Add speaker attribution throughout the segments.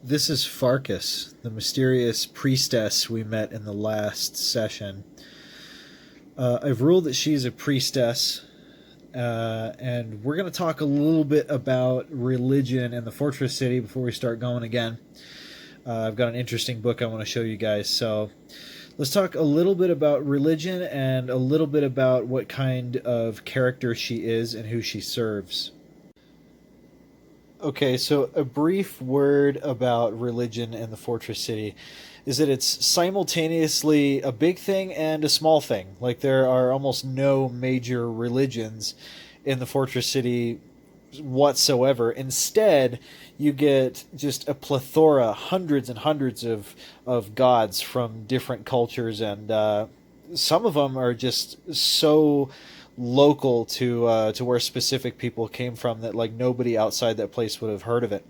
Speaker 1: This is Farkas, the mysterious priestess we met in the last session. I've ruled that she's a priestess, and we're going to talk a little bit about religion in the Fortress City before we start going again. I've got an interesting book I want to show you guys, so let's talk a little bit about religion and a little bit about what kind of character she is and who she serves. Okay, so a brief word about religion in the Fortress City is that it's simultaneously a big thing and a small thing. Like, there are almost no major religions in the Fortress City whatsoever. Instead, you get just a plethora, hundreds and hundreds of gods from different cultures, and some of them are just so local to where specific people came from that like nobody outside that place would have heard of it.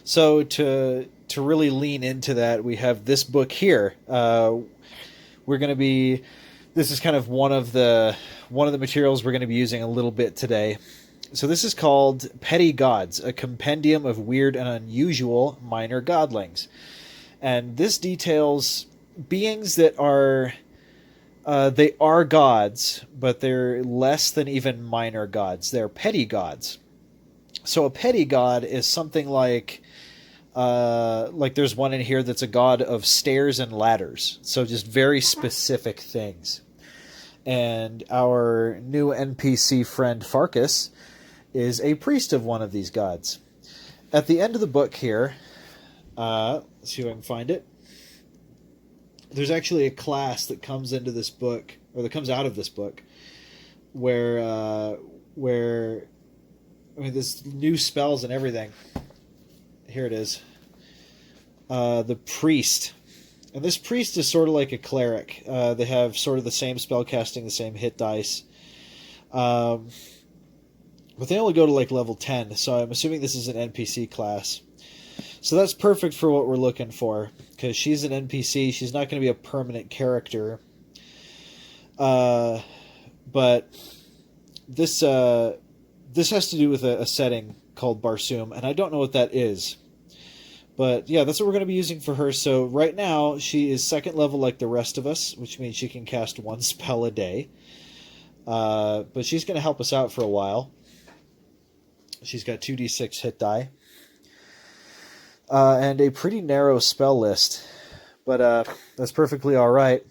Speaker 1: So to really lean into that, we have this book here. We're going to be This is kind of one of the materials we're going to be using a little bit today. So this is called Petty Gods, a compendium of weird and unusual minor godlings. And this details beings that are they are gods, but they're less than even minor gods. They're petty gods. So a petty god is something like there's one in here that's a god of stairs and ladders. So just very specific things. And our new NPC friend Farkas is a priest of one of these gods. At the end of the book here, let's see if I can find it. There's actually a class that comes into this book, or that comes out of this book, where there's new spells and everything. Here it is. The priest. And this priest is sort of like a cleric. They have sort of the same spell casting, the same hit dice. But they only go to like level 10, so I'm assuming this is an NPC class. So that's perfect for what we're looking for, because she's an NPC. She's not going to be a permanent character. But this has to do with a setting called Barsoom, and I don't know what that is. But yeah, that's what we're going to be using for her. So right now, she is second level like the rest of us, which means she can cast one spell a day. But she's going to help us out for a while. She's got 2d6 hit die. And a pretty narrow spell list, but that's perfectly all right.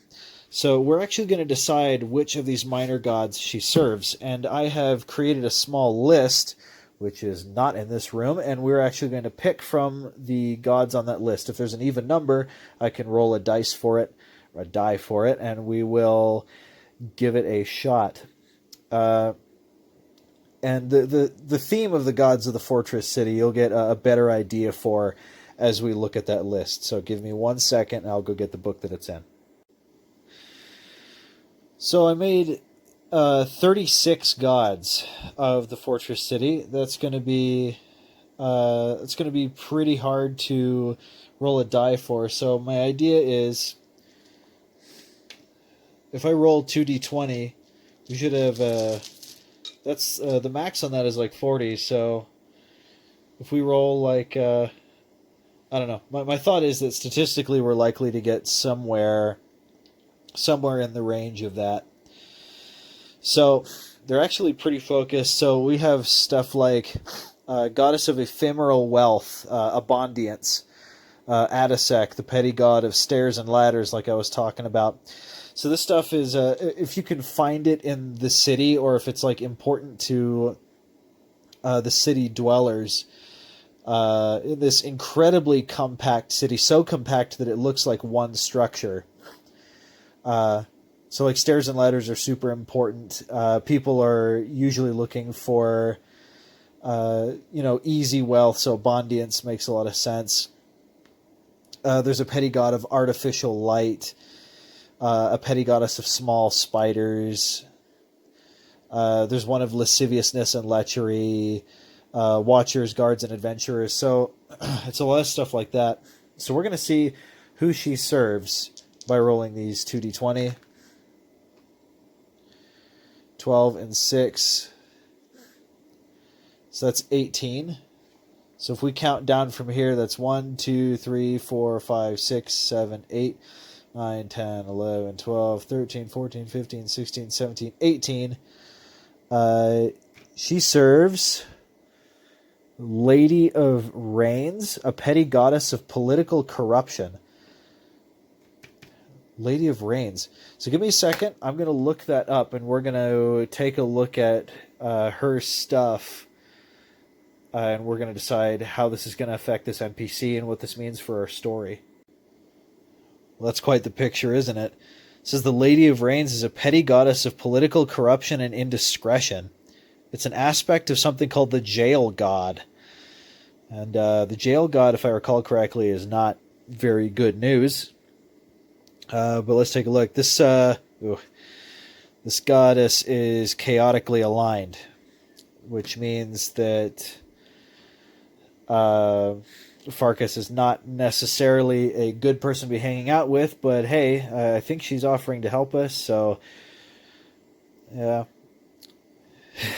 Speaker 1: So we're actually going to decide which of these minor gods she serves, and I have created a small list, which is not in this room, and we're actually going to pick from the gods on that list. If there's an even number, I can roll a dice for it, or a die for it, and we will give it a shot. And the theme of the gods of the Fortress City, you'll get a better idea for as we look at that list. So give me 1 second, and I'll go get the book that it's in. So I made 36 gods of the Fortress City. That's going to be pretty hard to roll a die for. So my idea is, if I roll 2d20, we should have. That's the max on that is like 40, so if we roll like, I don't know. My thought is that statistically we're likely to get somewhere in the range of that. So they're actually pretty focused. So we have stuff like Goddess of Ephemeral Wealth, Abundiance, Adasek, the petty god of stairs and ladders, like I was talking about. So this stuff is, if you can find it in the city, or if it's like important to the city dwellers, in this incredibly compact city, so compact that it looks like one structure. So like stairs and ladders are super important. People are usually looking for, easy wealth, so abundiance makes a lot of sense. There's a petty god of artificial light. A petty goddess of small spiders. There's one of lasciviousness and lechery. Watchers, guards, and adventurers. So it's a lot of stuff like that. So we're going to see who she serves by rolling these 2d20. 12 and 6. So that's 18. So if we count down from here, that's 1, 2, 3, 4, 5, 6, 7, 8, 9, 10, 11, 12, 13, 14, 15, 16, 17, 18. She serves Lady of Reigns, a petty goddess of political corruption. Lady of Reigns. So give me a second. I'm going to look that up, and we're going to take a look at her stuff, and we're going to decide how this is going to affect this NPC and what this means for our story. Well, that's quite the picture, isn't it? It says the Lady of Reigns is a petty goddess of political corruption and indiscretion. It's an aspect of something called the Jail God. And the Jail God, if I recall correctly, is not very good news. But let's take a look. This goddess is chaotically aligned, which means that Farkas is not necessarily a good person to be hanging out with, but hey, I think she's offering to help us, so yeah.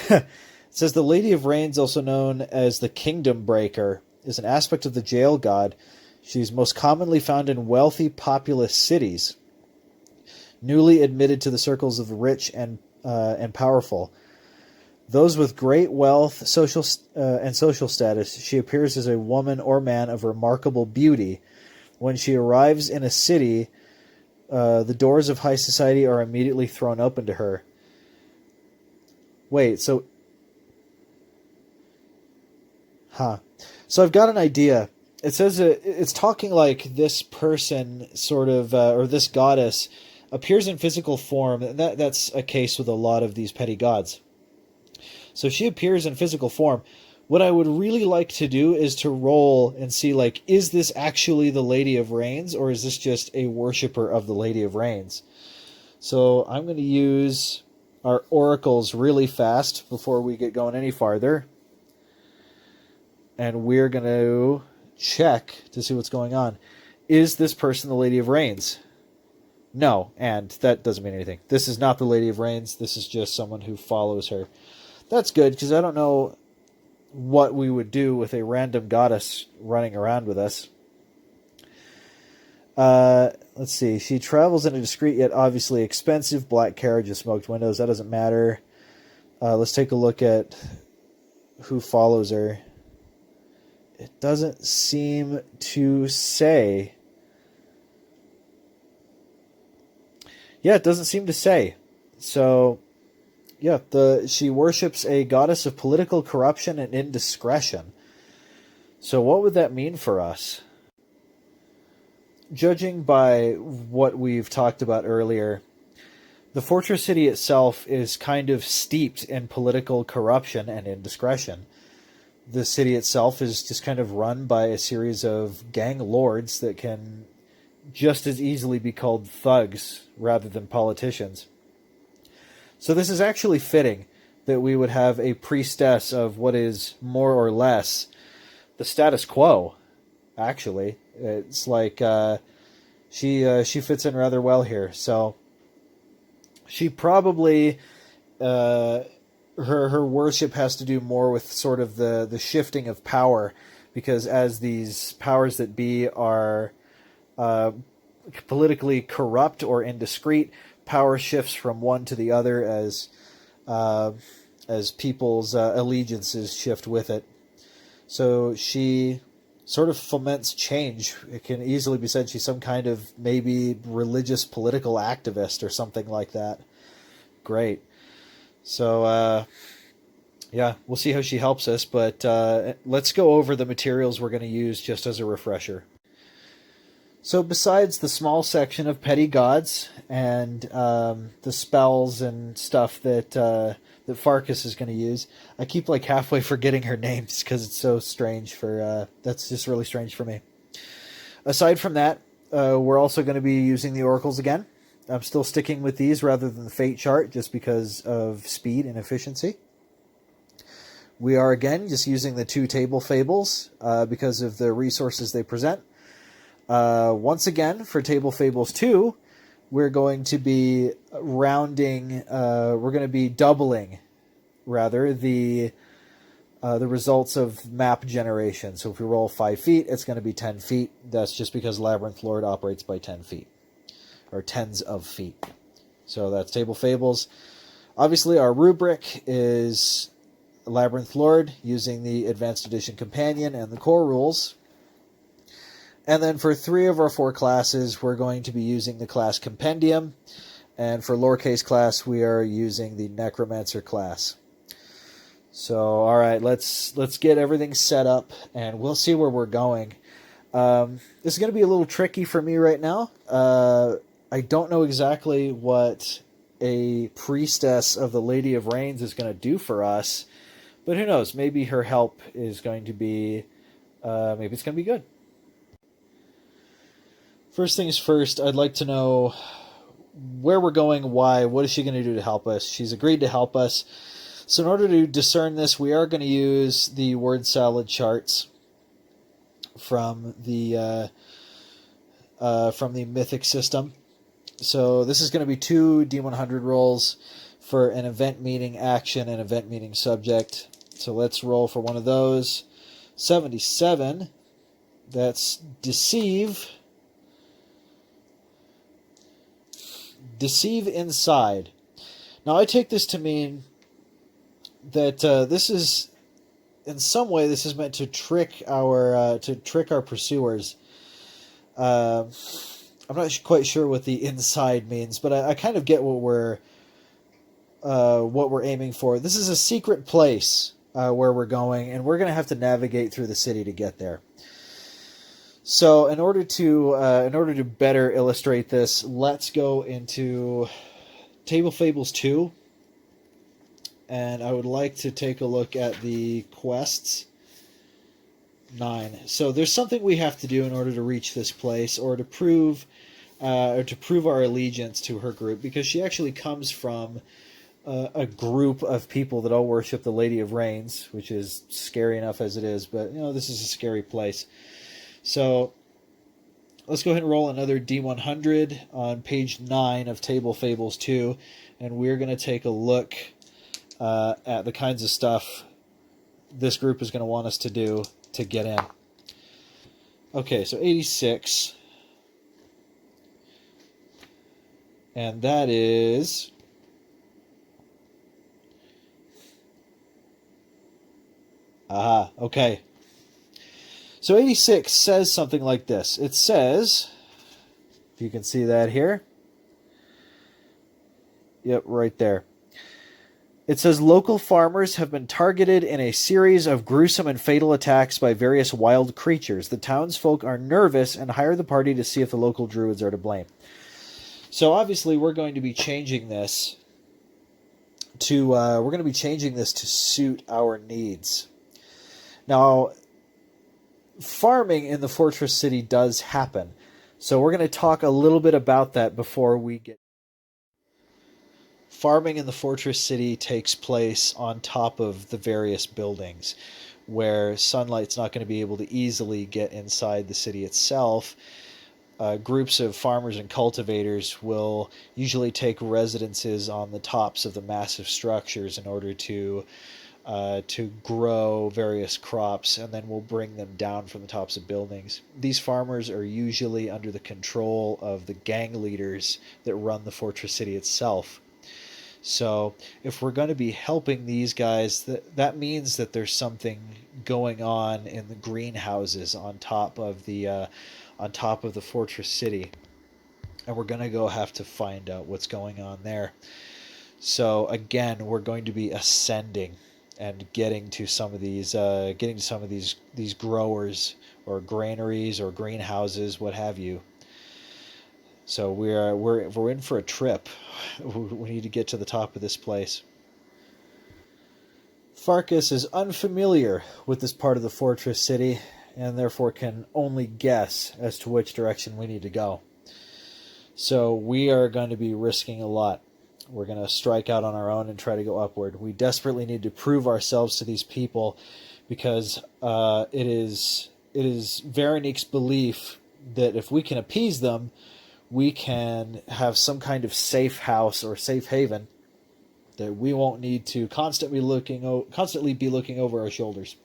Speaker 1: It says the Lady of Reigns, also known as the Kingdom Breaker, is an aspect of the Jail God. She's most commonly found in wealthy, populous cities, newly admitted to the circles of the rich and powerful. Those with great wealth, social status, she appears as a woman or man of remarkable beauty. When she arrives in a city, the doors of high society are immediately thrown open to her. Wait, so... So I've got an idea. It says it's talking like this person sort of, or this goddess, appears in physical form. That's a case with a lot of these petty gods. So she appears in physical form. What I would really like to do is to roll and see, like, is this actually the Lady of Reigns, or is this just a worshiper of the Lady of Reigns? So I'm going to use our oracles really fast before we get going any farther. And we're going to check to see what's going on. Is this person the Lady of Reigns? No, and that doesn't mean anything. This is not the Lady of Reigns. This is just someone who follows her. That's good, because I don't know what we would do with a random goddess running around with us. Let's see. She travels in a discreet yet obviously expensive black carriage with smoked windows. That doesn't matter. Let's take a look at who follows her. It doesn't seem to say. Yeah, it doesn't seem to say. So, yeah, she worships a goddess of political corruption and indiscretion. So what would that mean for us? Judging by what we've talked about earlier, the fortress city itself is kind of steeped in political corruption and indiscretion. The city itself is just kind of run by a series of gang lords that can just as easily be called thugs rather than politicians. So this is actually fitting that we would have a priestess of what is more or less the status quo, actually. It's like she fits in rather well here. So she probably... Her worship has to do more with sort of the shifting of power, because as these powers that be are politically corrupt or indiscreet, power shifts from one to the other as people's allegiances shift with it. So she sort of foments change. It can easily be said she's some kind of maybe religious political activist or something like that. Great. So, yeah, we'll see how she helps us, but let's go over the materials we're going to use just as a refresher. So besides the small section of petty gods and the spells and stuff that Farkas is going to use, I keep like halfway forgetting her name just because it's so strange that's just really strange for me. Aside from that, we're also going to be using the oracles again. I'm still sticking with these rather than the fate chart just because of speed and efficiency. We are again just using the 2 table fables because of the resources they present. Once again, for Table Fables 2, we're going to be doubling, rather, the the results of map generation. So if we roll 5 feet, it's going to be 10 feet. That's just because Labyrinth Lord operates by 10 feet, or tens of feet. So that's Table Fables. Obviously, our rubric is Labyrinth Lord using the Advanced Edition Companion and the core rules. And then for 3 of our 4 classes, we're going to be using the class Compendium. And for lowercase class, we are using the Necromancer class. So, all right, let's get everything set up, and we'll see where we're going. This is going to be a little tricky for me right now. I don't know exactly what a priestess of the Lady of Rains is going to do for us, but who knows? Maybe her help is going to be, maybe it's going to be good. First things first, I'd like to know where we're going, why, what is she going to do to help us? She's agreed to help us. So in order to discern this, we are going to use the word salad charts from the Mythic system. So this is going to be 2 D100 rolls for an event meaning action and event meaning subject. So let's roll for one of those. 77. That's deceive. Deceive inside. Now I take this to mean that this is, in some way, this is meant to trick our pursuers. I'm not quite sure what the inside means, but I kind of get what we're aiming for. This is a secret place where we're going, and we're going to have to navigate through the city to get there. So, in order to better illustrate this, let's go into Table Fables 2. And I would like to take a look at the quests. 9. So there's something we have to do in order to reach this place, or to prove our allegiance to her group, because she actually comes from a group of people that all worship the Lady of Rains, which is scary enough as it is. But this is a scary place. So let's go ahead and roll another D100 on page 9 of Table Fables 2, and we're going to take a look at the kinds of stuff this group is going to want us to do to get in. Okay, so 86. And that is... Aha, okay. So 86 says something like this. It says, if you can see that here. Yep, right there. It says, local farmers have been targeted in a series of gruesome and fatal attacks by various wild creatures. The townsfolk are nervous and hire the party to see if the local druids are to blame. So obviously we're going to be changing this to suit our needs. Now, farming in the fortress city does happen. So we're going to talk a little bit about that before we get... Farming in the fortress city takes place on top of the various buildings, where sunlight's not going to be able to easily get inside the city itself. Groups of farmers and cultivators will usually take residences on the tops of the massive structures in order to grow various crops, and then we'll bring them down from the tops of buildings. These farmers are usually under the control of the gang leaders that run the fortress city itself. So if we're going to be helping these guys, that means that there's something going on in the greenhouses on top of the fortress city, and we're going to go have to find out what's going on there. So again, we're going to be ascending and getting to some of these growers or granaries or greenhouses, what have you. So we're in for a trip. We need to get to the top of this place. Farkas is unfamiliar with this part of the fortress city, and therefore can only guess as to which direction we need to go. So we are going to be risking a lot. We're going to strike out on our own and try to go upward. We desperately need to prove ourselves to these people, because it is Veronique's belief that if we can appease them, we can have some kind of safe house or safe haven that we won't need to constantly be looking over our shoulders.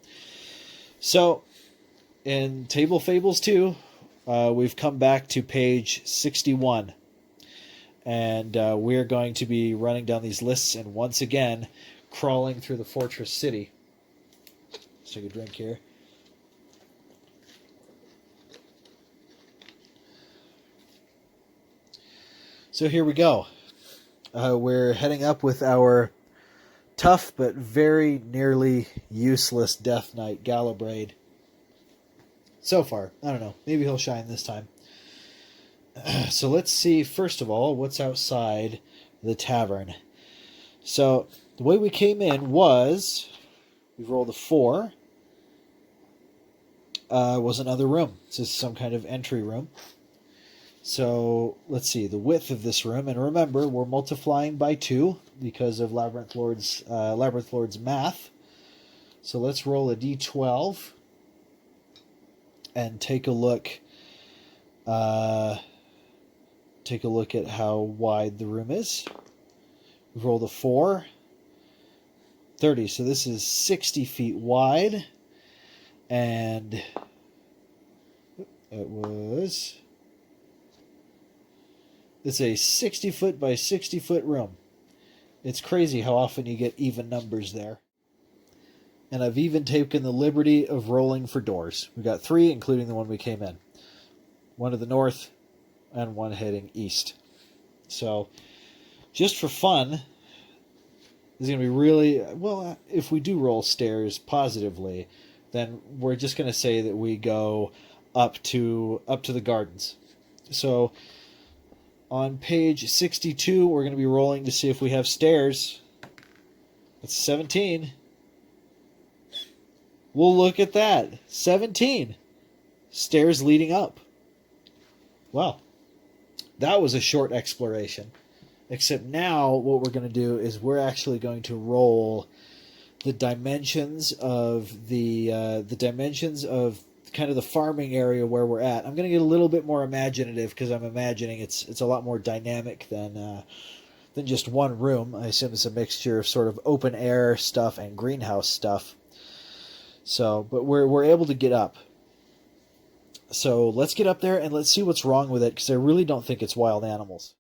Speaker 1: So, in Table Fables 2, we've come back to page 61. And we're going to be running down these lists and once again crawling through the fortress city. Let's take a drink here. So here we go. We're heading up with our tough but very nearly useless Death Knight, Galabrade. So far. I don't know. Maybe he'll shine this time. So let's see, first of all, what's outside the tavern. So the way we came in was, we rolled a 4. Was another room. This is some kind of entry room. So let's see, the width of this room, and remember, we're multiplying by 2 because of Labyrinth Lord's math. So let's roll a d12 and take a look. Take a look at how wide the room is. We've rolled a 4. 30. So this is 60 feet wide. And it's a 60 foot by 60 foot room. It's crazy how often you get even numbers there. And I've even taken the liberty of rolling for doors. We got 3, including the one we came in. One to the north, and one heading east. So, just for fun, this is going to be really, well, if we do roll stairs positively, then we're just going to say that we go up to the gardens. So, on page 62, we're going to be rolling to see if we have stairs. That's 17. We'll look at that. 17. Stairs leading up. Wow. That was a short exploration. Except now what we're going to do is we're actually going to roll the dimensions of kind of the farming area where we're at. I'm going to get a little bit more imaginative because I'm imagining it's a lot more dynamic than just one room. I assume it's a mixture of sort of open air stuff and greenhouse stuff. So, but we're able to get up. So let's get up there and let's see what's wrong with it, because I really don't think it's wild animals.